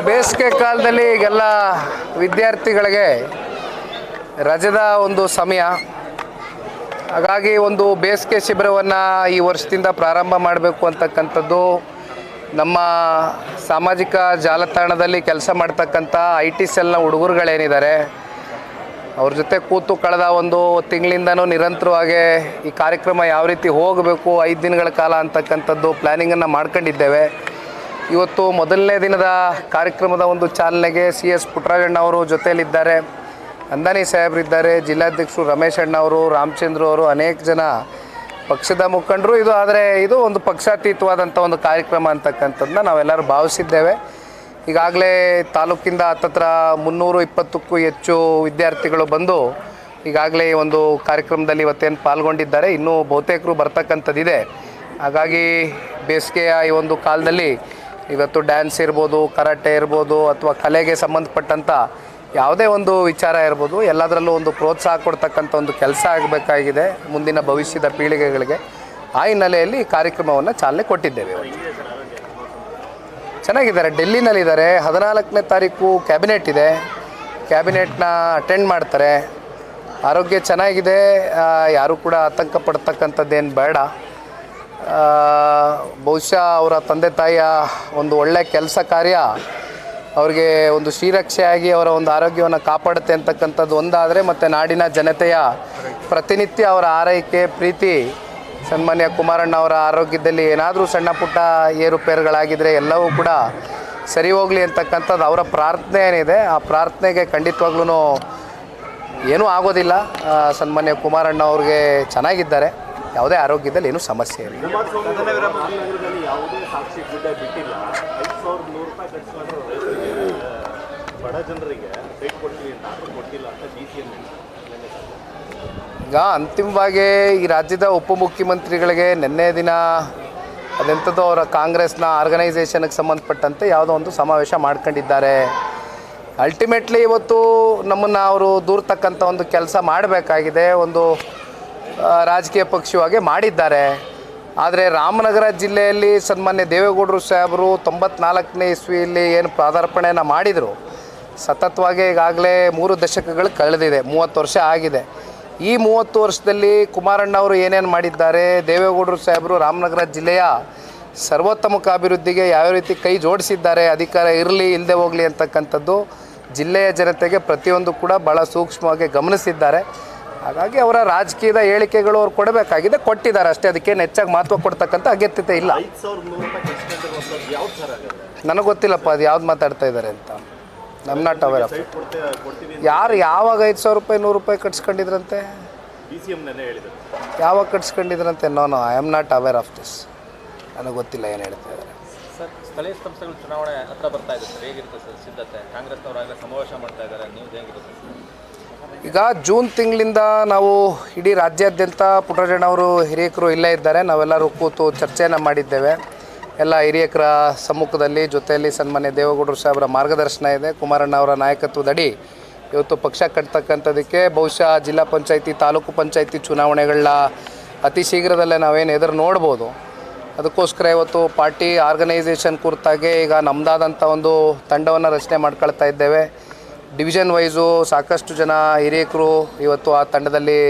ಬೇಸಿಗೆ ಕಾಲದಲ್ಲಿ ಈಗೆಲ್ಲ ವಿದ್ಯಾರ್ಥಿಗಳಿಗೆ ರಜದ ಒಂದು ಸಮಯ. ಹಾಗಾಗಿ ಒಂದು ಬೇಸಿಗೆ ಶಿಬಿರವನ್ನು ಈ ವರ್ಷದಿಂದ ಪ್ರಾರಂಭ ಮಾಡಬೇಕು ಅಂತಕ್ಕಂಥದ್ದು ನಮ್ಮ ಸಾಮಾಜಿಕ ಜಾಲತಾಣದಲ್ಲಿ ಕೆಲಸ ಮಾಡ್ತಕ್ಕಂಥ IT ಸೆಲ್ನ ಹುಡುಗರುಗಳೇನಿದ್ದಾರೆ ಅವ್ರ ಜೊತೆ ಕೂತು ಕಳೆದ ಒಂದು ತಿಂಗಳಿಂದನೂ ನಿರಂತರವಾಗಿ ಈ ಕಾರ್ಯಕ್ರಮ ಯಾವ ರೀತಿ ಹೋಗಬೇಕು 5 ದಿನಗಳ ಕಾಲ ಅಂತಕ್ಕಂಥದ್ದು ಪ್ಲ್ಯಾನಿಂಗನ್ನು ಮಾಡ್ಕೊಂಡಿದ್ದೇವೆ. ಇವತ್ತು ಮೊದಲನೇ ದಿನದ ಕಾರ್ಯಕ್ರಮದ ಒಂದು ಚಾಲನೆಗೆ CS ಪುಟ್ಟರಾಜಣ್ಣ ಅವರು ಜೊತೆಯಲ್ಲಿದ್ದಾರೆ, ಅಂದಾನಿ ಸಾಹೇಬರಿದ್ದಾರೆ, ಜಿಲ್ಲಾಧ್ಯಕ್ಷರು ರಮೇಶ್ ಅಣ್ಣ ಅವರು, ರಾಮಚಂದ್ರ ಅವರು, ಅನೇಕ ಜನ ಪಕ್ಷದ ಮುಖಂಡರು. ಇದು ಒಂದು ಪಕ್ಷಾತೀತವಾದಂಥ ಒಂದು ಕಾರ್ಯಕ್ರಮ ಅಂತಕ್ಕಂಥದ್ದನ್ನ ನಾವೆಲ್ಲರೂ ಭಾವಿಸಿದ್ದೇವೆ. ಈಗಾಗಲೇ ತಾಲೂಕಿಂದ ಹತ್ತತ್ರ 320ಕ್ಕೂ ಹೆಚ್ಚು ವಿದ್ಯಾರ್ಥಿಗಳು ಬಂದು ಈಗಾಗಲೇ ಈ ಒಂದು ಕಾರ್ಯಕ್ರಮದಲ್ಲಿ ಇವತ್ತೇನು ಪಾಲ್ಗೊಂಡಿದ್ದಾರೆ. ಇನ್ನೂ ಬಹುತೇಕರು ಬರ್ತಕ್ಕಂಥದ್ದಿದೆ. ಹಾಗಾಗಿ ಬೇಸಿಗೆಯ ಈ ಒಂದು ಕಾಲದಲ್ಲಿ ಇವತ್ತು ಡ್ಯಾನ್ಸ್ ಇರ್ಬೋದು, ಕರಾಟೆ ಇರ್ಬೋದು, ಅಥವಾ ಕಲೆಗೆ ಸಂಬಂಧಪಟ್ಟಂಥ ಯಾವುದೇ ಒಂದು ವಿಚಾರ ಇರ್ಬೋದು, ಎಲ್ಲದರಲ್ಲೂ ಒಂದು ಪ್ರೋತ್ಸಾಹ ಕೊಡ್ತಕ್ಕಂಥ ಒಂದು ಕೆಲಸ ಆಗಬೇಕಾಗಿದೆ ಮುಂದಿನ ಭವಿಷ್ಯದ ಪೀಳಿಗೆಗಳಿಗೆ. ಆ ಹಿನ್ನೆಲೆಯಲ್ಲಿ ಈ ಕಾರ್ಯಕ್ರಮವನ್ನು ಚಾಲನೆ ಕೊಟ್ಟಿದ್ದೇವೆ. ಚೆನ್ನಾಗಿದ್ದಾರೆ, ಡೆಲ್ಲಿನಲ್ಲಿದ್ದಾರೆ. 14ನೇ ತಾರೀಕು ಕ್ಯಾಬಿನೆಟ್ ಇದೆ, ಕ್ಯಾಬಿನೆಟ್ನ ಅಟೆಂಡ್ ಮಾಡ್ತಾರೆ. ಆರೋಗ್ಯ ಚೆನ್ನಾಗಿದೆ, ಯಾರೂ ಕೂಡ ಆತಂಕ ಪಡ್ತಕ್ಕಂಥದ್ದೇನು ಬೇಡ. ಬಹುಶಃ ಅವರ ತಂದೆ ತಾಯಿಯ ಒಂದು ಒಳ್ಳೆಯ ಕೆಲಸ ಕಾರ್ಯ ಅವ್ರಿಗೆ ಒಂದು ಶ್ರೀರಕ್ಷೆಯಾಗಿ ಅವರ ಒಂದು ಆರೋಗ್ಯವನ್ನು ಕಾಪಾಡುತ್ತೆ ಅಂತಕ್ಕಂಥದ್ದು ಒಂದಾದರೆ, ಮತ್ತು ನಾಡಿನ ಜನತೆಯ ಪ್ರತಿನಿತ್ಯ ಅವರ ಆರೈಕೆ ಪ್ರೀತಿ ಸನ್ಮಾನ್ಯ ಕುಮಾರಣ್ಣ ಅವರ ಆರೋಗ್ಯದಲ್ಲಿ ಏನಾದರೂ ಸಣ್ಣ ಪುಟ್ಟ ಏರುಪೇರುಗಳಾಗಿದ್ದರೆ ಎಲ್ಲವೂ ಕೂಡ ಸರಿ ಹೋಗಲಿ ಅಂತಕ್ಕಂಥದ್ದು ಅವರ ಪ್ರಾರ್ಥನೆ ಏನಿದೆ. ಆ ಪ್ರಾರ್ಥನೆಗೆ ಖಂಡಿತವಾಗ್ಲೂ ಏನೂ ಆಗೋದಿಲ್ಲ. ಸನ್ಮಾನ್ಯ ಕುಮಾರಣ್ಣ ಅವ್ರಿಗೆ ಚೆನ್ನಾಗಿದ್ದಾರೆ, ಯಾವುದೇ ಆರೋಗ್ಯದಲ್ಲಿ ಏನೂ ಸಮಸ್ಯೆ ಇಲ್ಲ. ಈಗ ಅಂತಿಮವಾಗಿ ಈ ರಾಜ್ಯದ ಉಪಮುಖ್ಯಮಂತ್ರಿಗಳಿಗೆ ನಿನ್ನೆ ದಿನ ಅದೆಂಥದ್ದು ಅವರ ಕಾಂಗ್ರೆಸ್ನ ಆರ್ಗನೈಸೇಷನ್ಗೆ ಸಂಬಂಧಪಟ್ಟಂತೆ ಯಾವುದೋ ಒಂದು ಸಮಾವೇಶ ಮಾಡ್ಕೊಂಡಿದ್ದಾರೆ. ಅಲ್ಟಿಮೇಟ್ಲಿ ಇವತ್ತು ನಮ್ಮನ್ನು ಅವರು ದೂರ್ತಕ್ಕಂಥ ಒಂದು ಕೆಲಸ ಮಾಡಬೇಕಾಗಿದೆ, ಒಂದು ರಾಜಕೀಯ ಪಕ್ಷವಾಗಿ ಮಾಡಿದ್ದಾರೆ. ಆದರೆ ರಾಮನಗರ ಜಿಲ್ಲೆಯಲ್ಲಿ ಸನ್ಮಾನ್ಯ ದೇವೇಗೌಡರು ಸಾಹೇಬರು 94ನೇ ಇಸ್ವಿಯಲ್ಲಿ ಏನು ಪಾದಾರ್ಪಣೆಯನ್ನು ಮಾಡಿದರು, ಸತತವಾಗಿ ಈಗಾಗಲೇ 3 ದಶಕಗಳು ಕಳೆದಿದೆ, 30 ವರ್ಷ ಆಗಿದೆ. ಈ 30 ವರ್ಷದಲ್ಲಿ ಕುಮಾರಣ್ಣ ಅವರು ಏನೇನು ಮಾಡಿದ್ದಾರೆ, ದೇವೇಗೌಡರು ಸಾಹೇಬರು ರಾಮನಗರ ಜಿಲ್ಲೆಯ ಸರ್ವೋತ್ತಮಕ ಅಭಿವೃದ್ಧಿಗೆ ಯಾವ ರೀತಿ ಕೈ ಜೋಡಿಸಿದ್ದಾರೆ, ಅಧಿಕಾರ ಇರಲಿ ಇಲ್ಲದೆ ಹೋಗಲಿ ಅಂತಕ್ಕಂಥದ್ದು ಜಿಲ್ಲೆಯ ಜನತೆಗೆ ಪ್ರತಿಯೊಂದು ಕೂಡ ಭಾಳ ಸೂಕ್ಷ್ಮವಾಗಿ ಗಮನಿಸಿದ್ದಾರೆ. ಹಾಗಾಗಿ ಅವರ ರಾಜಕೀಯದ ಹೇಳಿಕೆಗಳು ಅವ್ರು ಕೊಡಬೇಕಾಗಿದೆ, ಕೊಟ್ಟಿದ್ದಾರೆ ಅಷ್ಟೇ. ಅದಕ್ಕೇನು ಹೆಚ್ಚಾಗಿ ಮಹತ್ವ ಕೊಡ್ತಕ್ಕಂಥ ಅಗತ್ಯತೆ ಇಲ್ಲ. ನನಗೆ ಗೊತ್ತಿಲ್ಲಪ್ಪ ಅದು ಯಾವ್ದು ಮಾತಾಡ್ತಾ ಇದ್ದಾರೆ ಅಂತ. ನಮ್ಮ ನಾಟ್ ಅವೇರ್ ಆಫ್ ಯಾರು ಯಾವಾಗ 5,000 ರೂಪಾಯಿ 100 ರೂಪಾಯಿ ಕಟ್ಸ್ಕೊಂಡಿದ್ರಂತೆ, ಯಾವಾಗ ಕಟ್ಸ್ಕೊಂಡಿದ್ರಂತೆ? No I am not aware of this. ನನಗೆ ಗೊತ್ತಿಲ್ಲ ಏನು ಹೇಳ್ತಾ ಇದ್ದಾರೆ. ಸರ್, ಸ್ಥಳೀಯ ಸಂಸ್ಥೆಗಳ ಚುನಾವಣೆ ಹತ್ರ ಬರ್ತಾ ಇದೆ ಸರ್, ಹೇಗಿರುತ್ತೆ ಸರ್ ಸಿದ್ಧತೆ? ಕಾಂಗ್ರೆಸ್ನವರಾಗಲೇ ಸಮಾವೇಶ ಮಾಡ್ತಾ ಇದ್ದಾರೆ, ನೀವು ಹೇಗಿರುತ್ತೆ ಸರ್? ಈಗ ಜೂನ್ ತಿಂಗಳಿಂದ ನಾವು ಇಡೀ ರಾಜ್ಯಾದ್ಯಂತ ಪುಟ್ಟರಾಜಣ್ಣ ಅವರು ಹಿರಿಯಕರು ಇಲ್ಲೇ ಇದ್ದಾರೆ, ನಾವೆಲ್ಲರೂ ಕೂತು ಚರ್ಚೆಯನ್ನು ಮಾಡಿದ್ದೇವೆ. ಎಲ್ಲ ಹಿರಿಯಕರ ಸಮ್ಮುಖದಲ್ಲಿ ಜೊತೆಯಲ್ಲಿ ಸನ್ಮಾನ್ಯ ದೇವೇಗೌಡರು ಸಾಹೇಬರ ಮಾರ್ಗದರ್ಶನ ಇದೆ. ಕುಮಾರಣ್ಣ ಅವರ ನಾಯಕತ್ವದಡಿ ಇವತ್ತು ಪಕ್ಷ ಕಟ್ತಕ್ಕಂಥದ್ದಕ್ಕೆ ಬಹುಶಃ ಜಿಲ್ಲಾ ಪಂಚಾಯತಿ, ತಾಲೂಕು ಪಂಚಾಯತಿ ಚುನಾವಣೆಗಳನ್ನ ಅತಿ ಶೀಘ್ರದಲ್ಲೇ ನಾವೇನು ಎದುರು ನೋಡ್ಬೋದು. ಅದಕ್ಕೋಸ್ಕರ ಇವತ್ತು ಪಾರ್ಟಿ ಆರ್ಗನೈಸೇಷನ್ ಕುರಿತಾಗೆ ಈಗ ನಮ್ಮದಾದಂಥ ಒಂದು ತಂಡವನ್ನು ರಚನೆ ಮಾಡ್ಕೊಳ್ತಾ ಇದ್ದೇವೆ. ಡಿವಿಷನ್ ವೈಸು ಸಾಕಷ್ಟು ಜನ ಹಿರಿಯಕರು ಇವತ್ತು ಆ ತಂಡದಲ್ಲಿ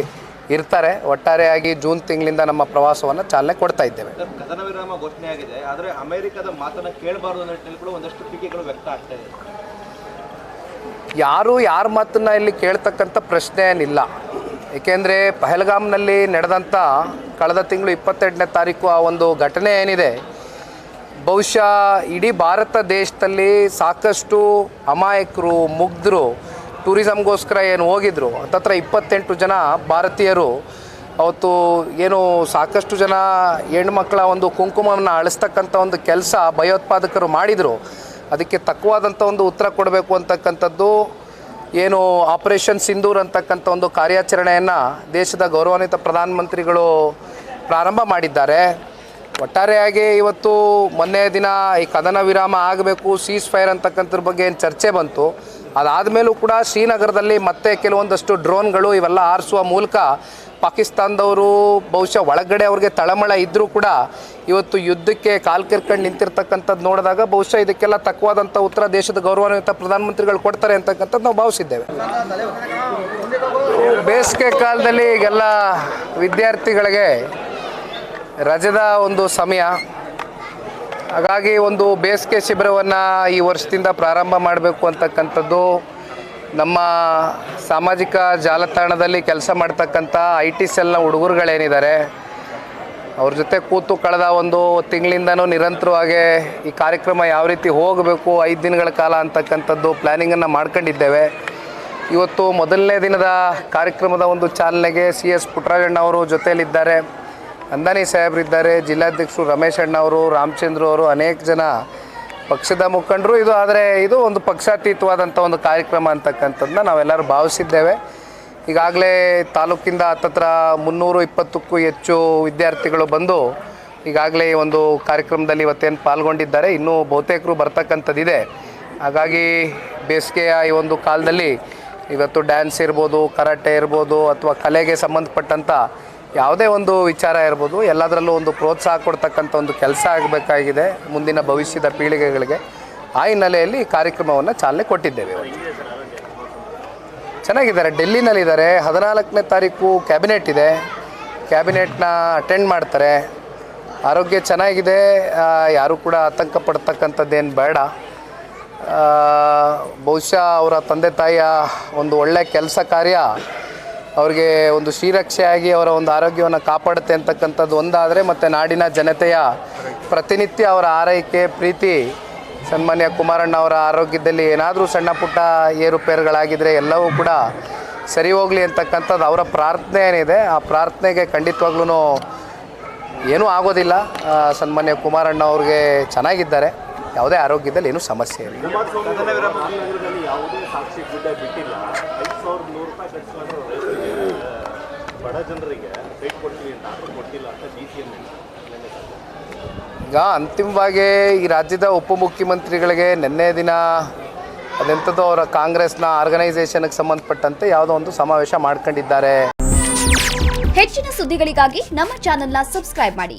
ಇರ್ತಾರೆ. ಒಟ್ಟಾರೆಯಾಗಿ ಜೂನ್ ತಿಂಗಳಿಂದ ನಮ್ಮ ಪ್ರವಾಸವನ್ನು ಚಾಲನೆ ಕೊಡ್ತಾ ಇದ್ದೇವೆ. ಕದನ ವಿರಾಮ ಘೋಷಣೆ ಆಗಿದೆ, ಆದರೆ ಅಮೆರಿಕದ ಮಾತನ್ನು ಕೇಳಬಾರ್ದು ಅನ್ನೋ ನಿಟ್ಟಿನಲ್ಲಿ ಒಂದಷ್ಟು ಟೀಕೆಗಳು ವ್ಯಕ್ತ ಆಗ್ತಾ ಇದೆ. ಯಾರ ಮಾತನ್ನು ಇಲ್ಲಿ ಕೇಳ್ತಕ್ಕಂಥ ಪ್ರಶ್ನೆ ಏನಿಲ್ಲ. ಏಕೆಂದರೆ ಪಹಲ್ಗಾಮ್ನಲ್ಲಿ ನಡೆದಂಥ ಕಳೆದ ತಿಂಗಳು 22ನೇ ತಾರೀಕು ಆ ಒಂದು ಘಟನೆ ಏನಿದೆ, ಬಹುಶಃ ಇಡೀ ಭಾರತ ದೇಶದಲ್ಲಿ ಸಾಕಷ್ಟು ಅಮಾಯಕರು, ಮುಗ್ಧರು ಟೂರಿಸಮ್ಗೋಸ್ಕರ ಏನು ಹೋಗಿದ್ರು, ಹತ್ತತ್ರ 28 ಜನ ಭಾರತೀಯರು ಅವತ್ತು ಏನು ಸಾಕಷ್ಟು ಜನ ಹೆಣ್ಮಕ್ಳ ಒಂದು ಕುಂಕುಮವನ್ನು ಅಳಿಸ್ತಕ್ಕಂಥ ಒಂದು ಕೆಲಸ ಭಯೋತ್ಪಾದಕರು ಮಾಡಿದರು. ಅದಕ್ಕೆ ತಕ್ಕವಾದಂಥ ಒಂದು ಉತ್ತರ ಕೊಡಬೇಕು ಅಂತಕ್ಕಂಥದ್ದು ಏನು ಆಪರೇಷನ್ ಸಿಂಧೂರ್ ಅಂತಕ್ಕಂಥ ಒಂದು ಕಾರ್ಯಾಚರಣೆಯನ್ನು ದೇಶದ ಗೌರವಾನ್ವಿತ ಪ್ರಧಾನಮಂತ್ರಿಗಳು ಪ್ರಾರಂಭ ಮಾಡಿದ್ದಾರೆ. ಒಟ್ಟಾರೆಯಾಗಿ ಇವತ್ತು ಮೊನ್ನೆ ದಿನ ಈ ಕದನ ವಿರಾಮ ಆಗಬೇಕು, ಸೀಸ್ ಫೈರ್ ಅಂತಕ್ಕಂಥದ್ರ ಬಗ್ಗೆ ಏನು ಚರ್ಚೆ ಬಂತು, ಅದಾದಮೇಲೂ ಕೂಡ ಶ್ರೀನಗರದಲ್ಲಿ ಮತ್ತೆ ಕೆಲವೊಂದಷ್ಟು ಡ್ರೋನ್ಗಳು ಇವೆಲ್ಲ ಹಾರಿಸುವ ಮೂಲಕ ಪಾಕಿಸ್ತಾನದವರು ಬಹುಶಃ ಒಳಗಡೆ ಅವ್ರಿಗೆ ತಳಮಳ ಇದ್ದರೂ ಕೂಡ ಇವತ್ತು ಯುದ್ಧಕ್ಕೆ ಕಾಲು ಕೆರ್ಕೊಂಡು ನಿಂತಿರ್ತಕ್ಕಂಥದ್ದು ನೋಡಿದಾಗ ಬಹುಶಃ ಇದಕ್ಕೆಲ್ಲ ತಕ್ಕವಾದಂಥ ಉತ್ತರ ದೇಶದ ಗೌರವಾನ್ವಿತ ಪ್ರಧಾನಮಂತ್ರಿಗಳು ಕೊಡ್ತಾರೆ ಅಂತಕ್ಕಂಥದ್ದು ನಾವು ಭಾವಿಸಿದ್ದೇವೆ. ಬೇಸಿಗೆ ಕಾಲದಲ್ಲಿ ಈಗೆಲ್ಲ ವಿದ್ಯಾರ್ಥಿಗಳಿಗೆ ರಜದ ಒಂದು ಸಮಯ, ಹಾಗಾಗಿ ಒಂದು ಬೇಸಿಗೆ ಶಿಬಿರವನ್ನು ಈ ವರ್ಷದಿಂದ ಪ್ರಾರಂಭ ಮಾಡಬೇಕು ಅಂತಕ್ಕಂಥದ್ದು ನಮ್ಮ ಸಾಮಾಜಿಕ ಜಾಲತಾಣದಲ್ಲಿ ಕೆಲಸ ಮಾಡ್ತಕ್ಕಂಥ IT ಸೆಲ್ನ ಹುಡುಗರುಗಳೇನಿದ್ದಾರೆ ಅವ್ರ ಜೊತೆ ಕೂತು ಕಳೆದ ಒಂದು ತಿಂಗಳಿಂದನೂ ನಿರಂತರವಾಗಿ ಈ ಕಾರ್ಯಕ್ರಮ ಯಾವ ರೀತಿ ಹೋಗಬೇಕು 5 ದಿನಗಳ ಕಾಲ ಅಂತಕ್ಕಂಥದ್ದು ಪ್ಲ್ಯಾನಿಂಗನ್ನು ಮಾಡ್ಕೊಂಡಿದ್ದೇವೆ. ಇವತ್ತು ಮೊದಲನೇ ದಿನದ ಕಾರ್ಯಕ್ರಮದ ಒಂದು ಚಾಲನೆಗೆ CS ಪುಟ್ಟರಾಜಣ್ಣ ಅವರು ಜೊತೆಯಲ್ಲಿದ್ದಾರೆ, ಅಂದಾನಿ ಸಾಹೇಬರಿದ್ದಾರೆ, ಜಿಲ್ಲಾಧ್ಯಕ್ಷರು ರಮೇಶ್ ಅಣ್ಣ ಅವರು, ರಾಮಚಂದ್ರ ಅವರು, ಅನೇಕ ಜನ ಪಕ್ಷದ ಮುಖಂಡರು. ಇದು ಒಂದು ಪಕ್ಷಾತೀತವಾದಂಥ ಒಂದು ಕಾರ್ಯಕ್ರಮ ಅಂತಕ್ಕಂಥದ್ದನ್ನ ನಾವೆಲ್ಲರೂ ಭಾವಿಸಿದ್ದೇವೆ. ಈಗಾಗಲೇ ತಾಲೂಕಿಂದ ಹತ್ತತ್ರ 320ಕ್ಕೂ ಹೆಚ್ಚು ವಿದ್ಯಾರ್ಥಿಗಳು ಬಂದು ಈಗಾಗಲೇ ಈ ಒಂದು ಕಾರ್ಯಕ್ರಮದಲ್ಲಿ ಇವತ್ತೇನು ಪಾಲ್ಗೊಂಡಿದ್ದಾರೆ. ಇನ್ನೂ ಬಹುತೇಕರು ಬರ್ತಕ್ಕಂಥದ್ದಿದೆ. ಹಾಗಾಗಿ ಬೇಸಿಗೆಯ ಈ ಒಂದು ಕಾಲದಲ್ಲಿ ಇವತ್ತು ಡ್ಯಾನ್ಸ್ ಇರ್ಬೋದು, ಕರಾಟೆ ಇರ್ಬೋದು, ಅಥವಾ ಕಲೆಗೆ ಸಂಬಂಧಪಟ್ಟಂಥ ಯಾವುದೇ ಒಂದು ವಿಚಾರ ಇರ್ಬೋದು, ಎಲ್ಲದರಲ್ಲೂ ಒಂದು ಪ್ರೋತ್ಸಾಹ ಕೊಡ್ತಕ್ಕಂಥ ಒಂದು ಕೆಲಸ ಆಗಬೇಕಾಗಿದೆ ಮುಂದಿನ ಭವಿಷ್ಯದ ಪೀಳಿಗೆಗಳಿಗೆ. ಆ ಹಿನ್ನೆಲೆಯಲ್ಲಿ ಈ ಕಾರ್ಯಕ್ರಮವನ್ನು ಚಾಲನೆ ಕೊಟ್ಟಿದ್ದೇವೆ. ಚೆನ್ನಾಗಿದ್ದಾರೆ, ಡೆಲ್ಲಿನಲ್ಲಿದ್ದಾರೆ. 14ನೇ ತಾರೀಕು ಕ್ಯಾಬಿನೆಟ್ ಇದೆ, ಕ್ಯಾಬಿನೆಟ್ನ ಅಟೆಂಡ್ ಮಾಡ್ತಾರೆ. ಆರೋಗ್ಯ ಚೆನ್ನಾಗಿದೆ, ಯಾರೂ ಕೂಡ ಆತಂಕ ಪಡ್ತಕ್ಕಂಥದ್ದೇನು ಬೇಡ. ಬಹುಶಃ ಅವರ ತಂದೆ ತಾಯಿಯ ಒಂದು ಒಳ್ಳೆಯ ಕೆಲಸ ಕಾರ್ಯ ಅವ್ರಿಗೆ ಒಂದು ಶ್ರೀರಕ್ಷೆಯಾಗಿ ಅವರ ಒಂದು ಆರೋಗ್ಯವನ್ನು ಕಾಪಾಡುತ್ತೆ ಅಂತಕ್ಕಂಥದ್ದು ಒಂದಾದರೆ, ಮತ್ತು ನಾಡಿನ ಜನತೆಯ ಪ್ರತಿನಿತ್ಯ ಅವರ ಆರೈಕೆ ಪ್ರೀತಿ ಸನ್ಮಾನ್ಯ ಕುಮಾರಣ್ಣ ಅವರ ಆರೋಗ್ಯದಲ್ಲಿ ಏನಾದರೂ ಸಣ್ಣ ಪುಟ್ಟ ಏರುಪೇರುಗಳಾಗಿದ್ದರೆ ಎಲ್ಲವೂ ಕೂಡ ಸರಿ ಹೋಗಲಿ ಅಂತಕ್ಕಂಥದ್ದು ಅವರ ಪ್ರಾರ್ಥನೆ ಏನಿದೆ. ಆ ಪ್ರಾರ್ಥನೆಗೆ ಖಂಡಿತವಾಗ್ಲೂ ಏನೂ ಆಗೋದಿಲ್ಲ. ಸನ್ಮಾನ್ಯ ಕುಮಾರಣ್ಣ ಅವ್ರಿಗೆ ಚೆನ್ನಾಗಿದ್ದಾರೆ, ಯಾವುದೇ ಆರೋಗ್ಯದಲ್ಲಿ ಏನೂ ಸಮಸ್ಯೆ ಇಲ್ಲ. ಈಗ ಅಂತಿಮವಾಗಿ ಈ ರಾಜ್ಯದ ಉಪಮುಖ್ಯಮಂತ್ರಿಗಳಿಗೆ ನಿನ್ನೆ ದಿನ ಅದೆಂಥದ್ದು ಅವರ ಕಾಂಗ್ರೆಸ್ನ ಆರ್ಗನೈಸೇಷನ್ಗೆ ಸಂಬಂಧಪಟ್ಟಂತೆ ಯಾವುದೋ ಒಂದು ಸಮಾವೇಶ ಮಾಡ್ಕೊಂಡಿದ್ದಾರೆ. ಹೆಚ್ಚಿನ ಸುದ್ದಿಗಳಿಗಾಗಿ ನಮ್ಮ ಚಾನೆಲ್ನ ಸಬ್ಸ್ಕ್ರೈಬ್ ಮಾಡಿ,